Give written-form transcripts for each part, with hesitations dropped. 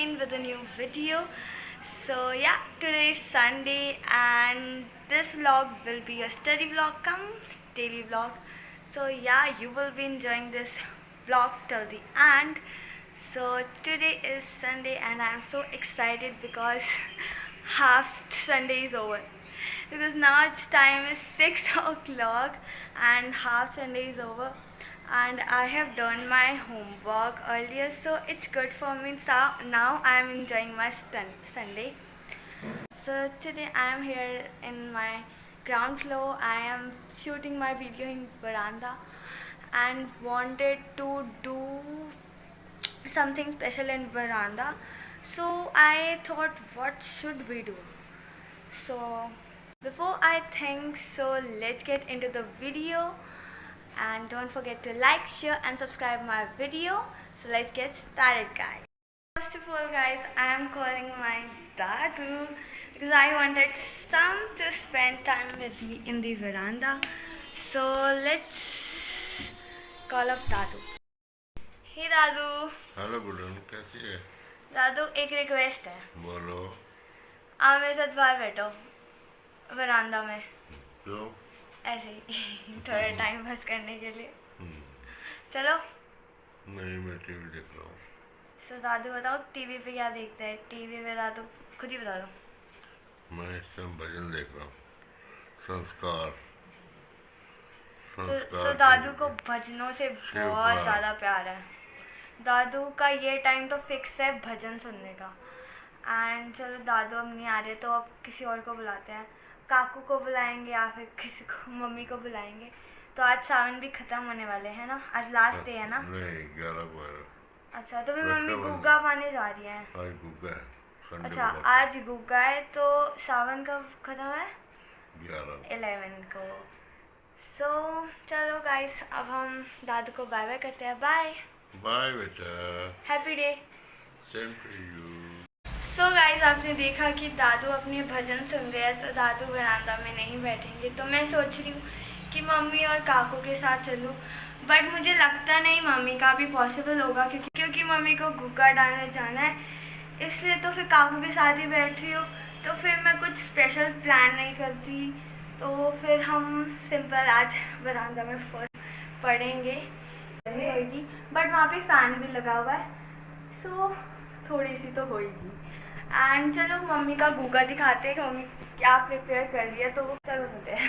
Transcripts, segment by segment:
again with a new video. So yeah, today is Sunday and this vlog will be a study vlog come daily vlog. So yeah, you will be enjoying this vlog till the end. So today is Sunday and I'm so excited because half Sunday is over. Because now its time is 6 o'clock and half Sunday is over and I have done my homework earlier, so it's good for me. So now I am enjoying my Sunday. So today I am here in my ground floor. I am shooting my video in veranda and wanted to do something special in veranda. So I thought, what should we do? So before I think so, let's get into the video and don't forget to like, share and subscribe my video. So let's get started, guys. First of all, guys, I am calling my dadu because I wanted some to spend time with me in the veranda. So let's call up dadu. Hey Dadu. Hello बुढ़न, कैसी है? दादू एक request है. बोलो. आप मेरे साथ बाहर बैठो वरांदा में. क्यों? ऐसे ही थोड़ा टाइम पास करने के लिए. चलो. नहीं, मैं टीवी देख रहा हूँ. सो दादू बताओ टीवी पे क्या देखते हैं? टीवी पे दादू खुद ही बता दो. मैं इस टाइम भजन देख रहा हूँ. संस्कार. सो दादू को भजनों से बहुत ज़्यादा प्यार है. दादू का ये टाइम तो फिक्स है भजन सुनने का. एंड चलो दादू अब नहीं आ रहे तो अब किसी और को बुलाते हैं. काकू को बुलाएंगे या फिर किसी को मम्मी को बुलाएंगे. तो आज सावन भी ख़त्म होने वाले हैं ना. आज लास्ट डे है ना. नहीं, 11-12. अच्छा तो फिर मम्मी गुग्गा पाने जा रही हैं. आज गुग्गा है. अच्छा आज गुग्गा है तो सावन कब ख़त्म है? 11 को. सो चलो गाइस अब हम दादू को बाय बाय करते हैं. बाय बाय बेटा. Happy day. Same to you. So guys आपने देखा कि दादू अपने भजन सुन रहे हैं तो दादू बरामदा में नहीं बैठेंगे. तो मैं सोच रही हूँ कि मम्मी और काकू के साथ चलूँ. बट मुझे लगता नहीं मम्मी का भी पॉसिबल होगा क्योंकि मम्मी को गुग्गा डालने जाना है. इसलिए तो फिर काकू के साथ ही बैठ रही हूँ. तो फिर मैं कुछ स्पेशल प्लान नहीं करती. तो फिर हम सिंपल आज बरामदा में फर्स्ट पढ़ेंगे होगी. बट वहाँ पे फ़ैन भी लगा हुआ है सो थोड़ी सी तो होगी. एंड चलो मम्मी का गुग्गा दिखाते हैं कि मम्मी क्या प्रिपेयर कर रही है. तो चलो सुनते हैं.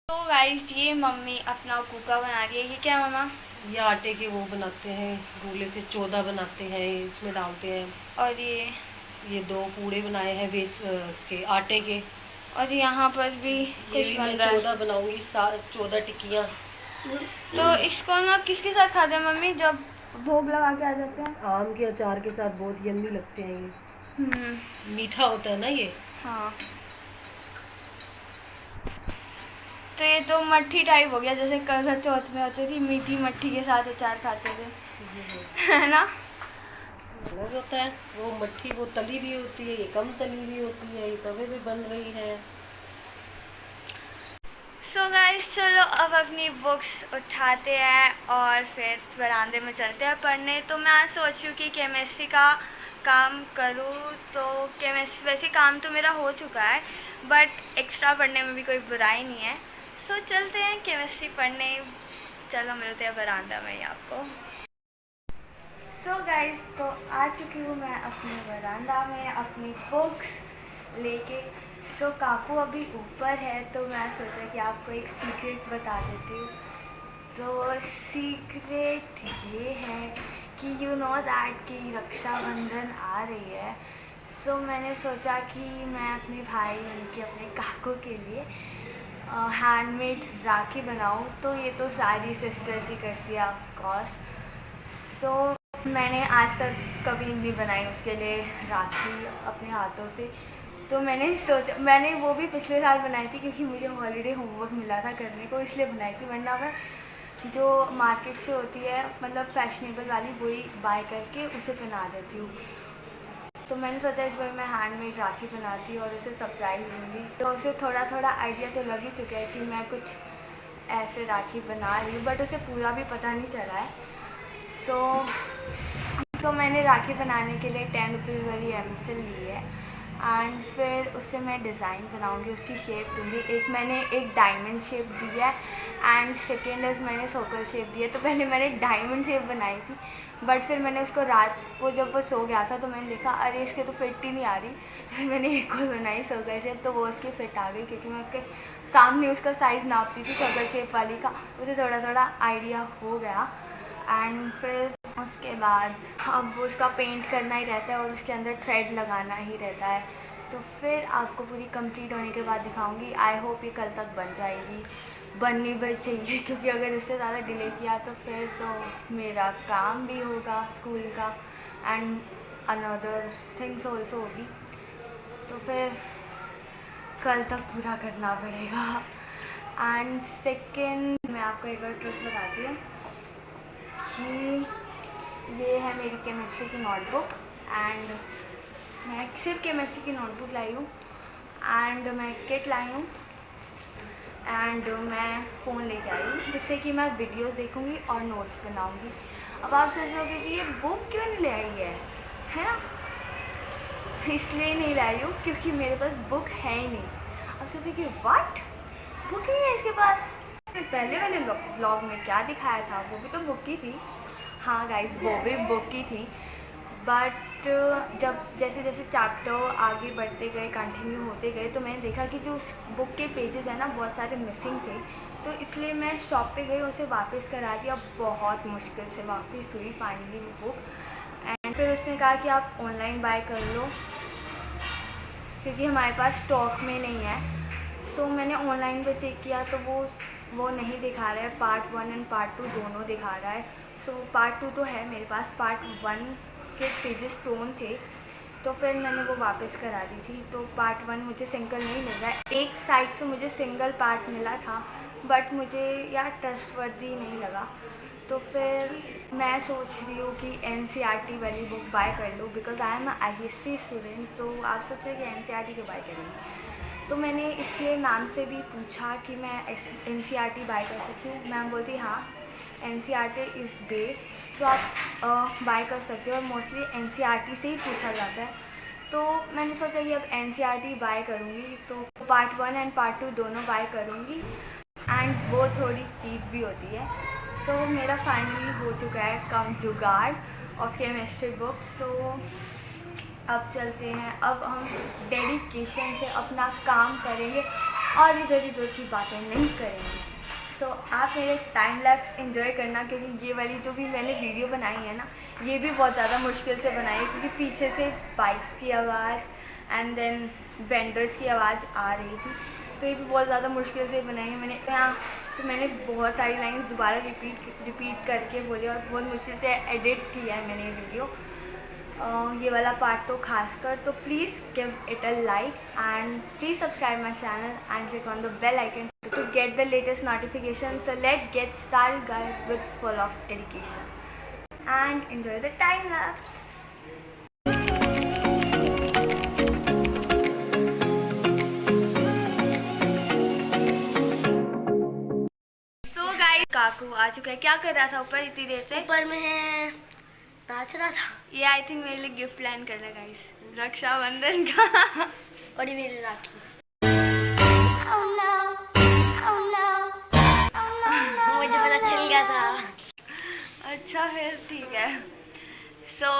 तो गाइस ये मम्मी अपना गुग्गा बना रही है. ये क्या मामा? ये आटे के वो बनाते हैं. गोले से 14 बनाते हैं, इसमें डालते हैं. और ये 2 पूड़े बनाए हैं इसके आटे के. और यहाँ पर भी ये भी मैं 14 बनाऊंगी. 14 टिक्कियाँ. तो इसको ना किसके साथ खाते हैं मम्मी जब भोग लगा के आ जाते हैं? आम के अचार के साथ बहुत यम्मी लगते हैं ये. मीठा होता है ना ये. हाँ तो ये तो मट्ठी टाइप हो गया जैसे करवा चौथ में होती थी मीठी मट्ठी के साथ अचार खाते थे है ना. अलग होता है वो मट्ठी. वो तली भी होती है, ये कम तली भी होती है. ये तवे पे बन रही है. सो गाइस चलो अब अपनी बुक्स उठाते हैं और फिर बरामदे में चलते हैं पढ़ने. तो मैं आज सोच रही हूँ कि केमिस्ट्री का काम करूँ. तो केमिस्ट्री वैसे काम तो मेरा हो चुका है बट एक्स्ट्रा पढ़ने में भी कोई बुराई नहीं है. सो चलते हैं केमिस्ट्री पढ़ने. चलो मिलते हैं बरामदा में ही आपको. सो गाइस तो आ चुकी हूँ मैं अपने बरामदा में अपनी बुक्स लेके. सो काकू अभी ऊपर है तो मैं सोचा कि आपको एक सीक्रेट बता देती हूँ. तो सीक्रेट ये है कि यू नो दैट कि रक्षाबंधन आ रही है. सो मैंने सोचा कि मैं अपने भाई उनके अपने काकू के लिए हैंडमेड राखी बनाऊँ. तो ये तो सारी सिस्टर्स ही करती है ऑफ कोर्स. सो मैंने आज तक कभी नहीं बनाई उसके लिए राखी अपने हाथों से. तो मैंने सोचा मैंने वो भी पिछले साल बनाई थी क्योंकि मुझे हॉलीडे होमवर्क मिला था करने को इसलिए बनाई थी. वरना मैं जो मार्केट से होती है मतलब फैशनेबल वाली वही बाय करके उसे पहना देती हूँ. तो मैंने सोचा इस बार मैं हैंडमेड राखी बनाती और उसे सरप्राइज़ दूँगी. तो उसे थोड़ा थोड़ा आइडिया तो लग ही चुका है कि मैं कुछ ऐसे राखी बना रही हूँ बट उसे पूरा भी पता नहीं चला है. सो तो मैंने राखी बनाने के लिए 10 रुपीज़ वाली एमसिल ली है एंड फिर उससे मैं डिज़ाइन बनाऊंगी, उसकी शेप दूंगी। एक मैंने एक डायमंड शेप दी है एंड सेकेंड इज़ मैंने सर्कल शेप दी है। तो पहले मैंने डायमंड शेप बनाई थी बट फिर मैंने उसको रात को जब वो सो गया था तो मैंने देखा अरे इसके तो फिट ही नहीं आ रही, तो फिर मैंने एक और बनाई सर्कल शेप, तो वो उसकी फिट आ गई क्योंकि मैं उसके सामने उसका साइज़ नापती थी सर्कल शेप वाली का, उसे थोड़ा थोड़ा आइडिया हो गया। एंड फिर उसके बाद अब वो उसका पेंट करना ही रहता है और उसके अंदर थ्रेड लगाना ही रहता है। तो फिर आपको पूरी कंप्लीट होने के बाद दिखाऊंगी। आई होप ये कल तक बन जाएगी, बननी बस चाहिए क्योंकि अगर इससे ज़्यादा डिले किया तो फिर तो मेरा काम भी होगा स्कूल का एंड अनदर थिंग्स ऑल्सो होगी, तो फिर कल तक पूरा करना पड़ेगा। एंड सेकेंड मैं आपको एक और ट्रिक बताती हूँ कि ये है मेरी केमिस्ट्री की नोटबुक एंड मैं सिर्फ केमिस्ट्री की नोटबुक लाई हूँ एंड मैं किट लाई हूँ एंड मैं फ़ोन लेके आई हूँ जिससे कि मैं वीडियोस देखूँगी और नोट्स बनाऊँगी। अब आप सोच रहे होगे कि ये बुक क्यों नहीं ले आई है ना? इसलिए नहीं लाई हूँ क्योंकि मेरे पास बुक है ही नहीं। अब सोचिए कि व्हाट, बुक नहीं है इसके पास? पहले मैंने व्लॉग में क्या दिखाया था वो भी तो बुक की थी। हाँ गाइस, वो भी बुक की थी बट जब जैसे जैसे चैप्टर आगे बढ़ते गए, कंटिन्यू होते गए, तो मैंने देखा कि जो उस बुक के पेजेस हैं ना बहुत सारे मिसिंग थे, तो इसलिए मैं शॉप पे गई, उसे वापस करा दिया। बहुत मुश्किल से वापस हुई फाइनली वो बुक एंड फिर उसने कहा कि आप ऑनलाइन बाय कर लो क्योंकि हमारे पास स्टॉक में नहीं है। सो मैंने ऑनलाइन पे चेक किया तो वो नहीं दिखा रहा है, पार्ट 1 एंड पार्ट 2 दोनों दिखा रहा है। सो पार्ट 2 तो है मेरे पास, पार्ट 1 के पेजेस टोन थे तो फिर मैंने वो वापस करा दी थी। तो पार्ट 1 मुझे सिंगल नहीं मिल रहा है, एक साइड से मुझे सिंगल पार्ट मिला था बट मुझे यार ट्रस्टवर्दी नहीं लगा। तो फिर मैं सोच रही हूँ कि NCERT वाली बुक बाय कर लूँ because I am ISC student. तो आप सोच रहे कि NCERT क्यों बाय करेंगे, तो मैंने इसलिए मैम से भी पूछा कि मैं NCERT बाय कर सकती हूँ। मैम बोलती हाँ NCERT इज़ बेस्ड, तो आप बाय कर सकते हो और मोस्टली NCERT से ही पूछा जाता है। तो मैंने सोचा कि अब NCERT बाय करूँगी, तो पार्ट 1 एंड पार्ट 2 दोनों बाय करूँगी एंड वो थोड़ी चीप भी होती है। सो मेरा फाइनली हो चुका है कम जुगाड़ ऑफ केमिस्ट्री बुक। सो अब चलते हैं, अब हम डेडिकेशन से अपना काम करेंगे और इधर उधर की बातें नहीं करेंगे। सो आप मेरे टाइम लैप्स एंजॉय करना क्योंकि ये वाली जो भी मैंने वीडियो बनाई है ना ये भी बहुत ज़्यादा मुश्किल से बनाई है क्योंकि पीछे से बाइक्स की आवाज़ एंड देन वेंडर्स की आवाज़ आ रही थी, तो ये भी बहुत ज़्यादा मुश्किल से बनाई है मैंने। तो मैंने बहुत सारी लाइन्स दोबारा रिपीट करके बोली और बहुत मुश्किल से एडिट किया है मैंने ये वीडियो, ये वाला पार्ट तो खासकर। तो please give it a like and please subscribe my channel and click on the bell icon to get the latest notification. So let's get started guys with full of dedication and enjoy the time lapse. So guys, काकू आ चुका है। क्या कर रहा था ऊपर इतनी देर से? ऊपर में है नाच रहा था। ये आई थिंक मेरे लिए गिफ्ट प्लान कर रहा है गाइस, रक्षाबंधन का। और ये मेरे राखी। मुझे पता चल गया था। अच्छा है, ठीक है। सो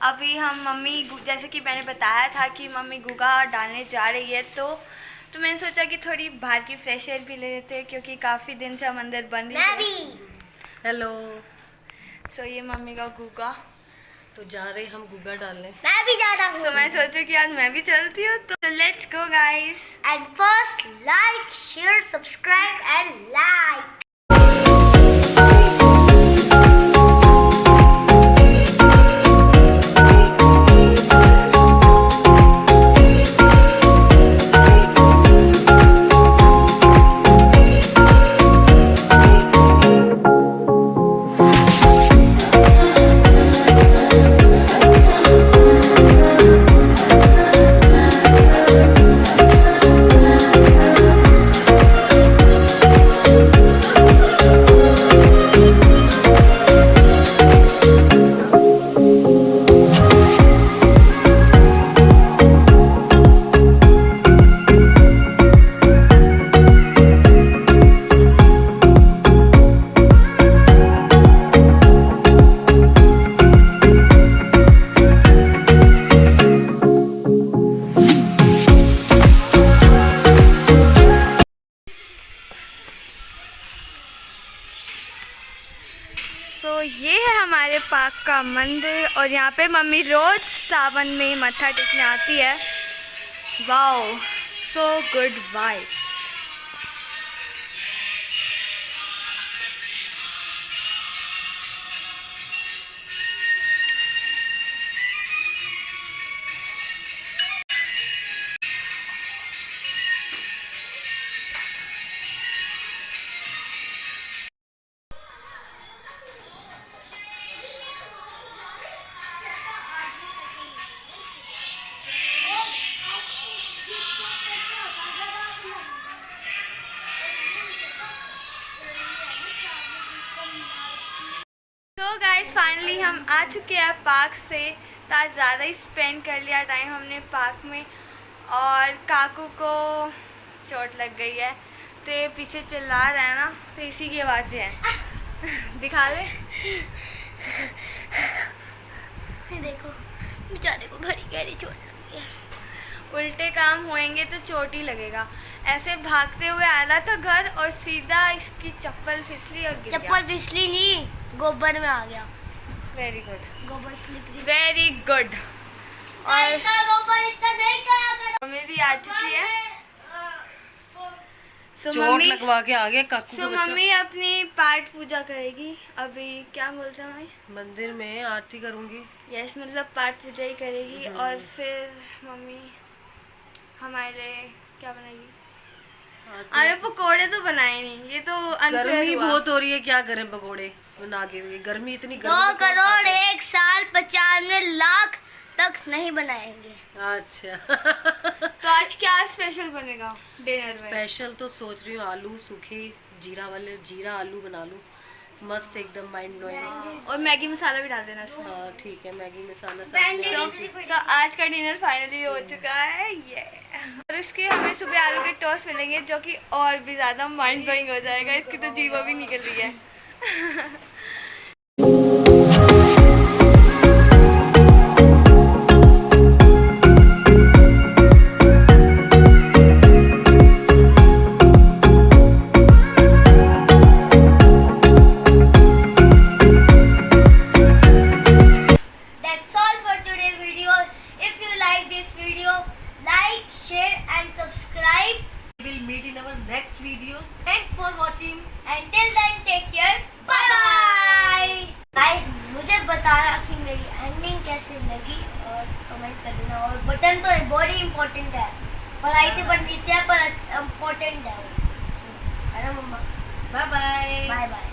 अभी हम मम्मी, जैसे कि मैंने बताया था कि मम्मी गुगा डालने जा रही है, तो मैंने सोचा कि थोड़ी बाहर की फ्रेश एयर भी ले लेते हैं क्योंकि काफ़ी दिन से हम अंदर बंद ही मैं भी। हेलो। सो ये मम्मी का गुगा, तो जा रहे हम गुगा डालने। मैं भी जा रहा हूँ। सो मैं सोचा कि आज मैं भी चलती हूँ, तो let's go guys. And first like, share, subscribe and like. पाक का मंदिर और यहाँ पे मम्मी रोज सावन में मत्था टेकने आती है। Wow, so good vibes. तो गाइस फाइनली हम आ चुके हैं पार्क से। तो आज ज़्यादा ही स्पेंड कर लिया टाइम हमने पार्क में और काकू को चोट लग गई है तो ये पीछे चिल्ला रहा है ना, तो इसी की आवाज़ें हैं। दिखा ले। देखो बेचारे को बड़ी गहरी चोट लगी है। उल्टे काम होएंगे तो चोट ही लगेगा। ऐसे भागते हुए आ रहा था घर और सीधा इसकी चप्पल फिसली और गिर गया। चप्पल फिसली नहीं, गोबर में आ गया। वेरी गुड, गोबर स्लिपरी। Very good. और इतना गोबर इतना नहीं करा करो। मम्मी भी आ चुकी है। चोट लगवा के आ गया काकू का बच्चा। मम्मी अपनी पाठ पूजा करेगी। अभी क्या बोलते हैं मम्मी? मंदिर में आरती करूंगी। यस, मतलब पाठ पूजा ही करेगी और फिर मम्मी हमारे लिए क्या बनाएगी? अरे पकोड़े तो बनाए नहीं, ये तो unfair गर्मी हुआ। बहुत हो रही है, क्या करें पकोड़े बना के भी। गर्मी इतनी 2 करोड़ 1 साल 95 लाख तक नहीं बनाएंगे। अच्छा। तो आज क्या स्पेशल बनेगा डिनर में? स्पेशल तो सोच रही हूँ आलू सूखे जीरा आलू बना लूँ, मस्त एकदम माइंड ब्लोइंग। और मैगी मसाला भी डाल देना इसमें। हाँ ठीक है, मैगी मसाला साथ में डाल दीजिए। तो आज का डिनर फाइनली हो चुका है ये। और इसके हमें सुबह आलू के टोस्ट मिलेंगे जो कि और भी ज़्यादा माइंड ब्लोइंग हो जाएगा। इसकी तो जीवा भी निकल रही है। That's all for today's video. If you like this video, like, share and subscribe. We'll meet in our next video. Thanks for watching. Until then, take care. Bye bye. Guys, मुझे बताना कि मेरी एंडिंग कैसे लगी और comment कर देना। और बटन तो बहुत ही इम्पोर्टेंट है, पढ़ाई से बढ़ नीचे है पर इम्पोर्टेंट है ना मम्मा? Bye bye. Bye bye.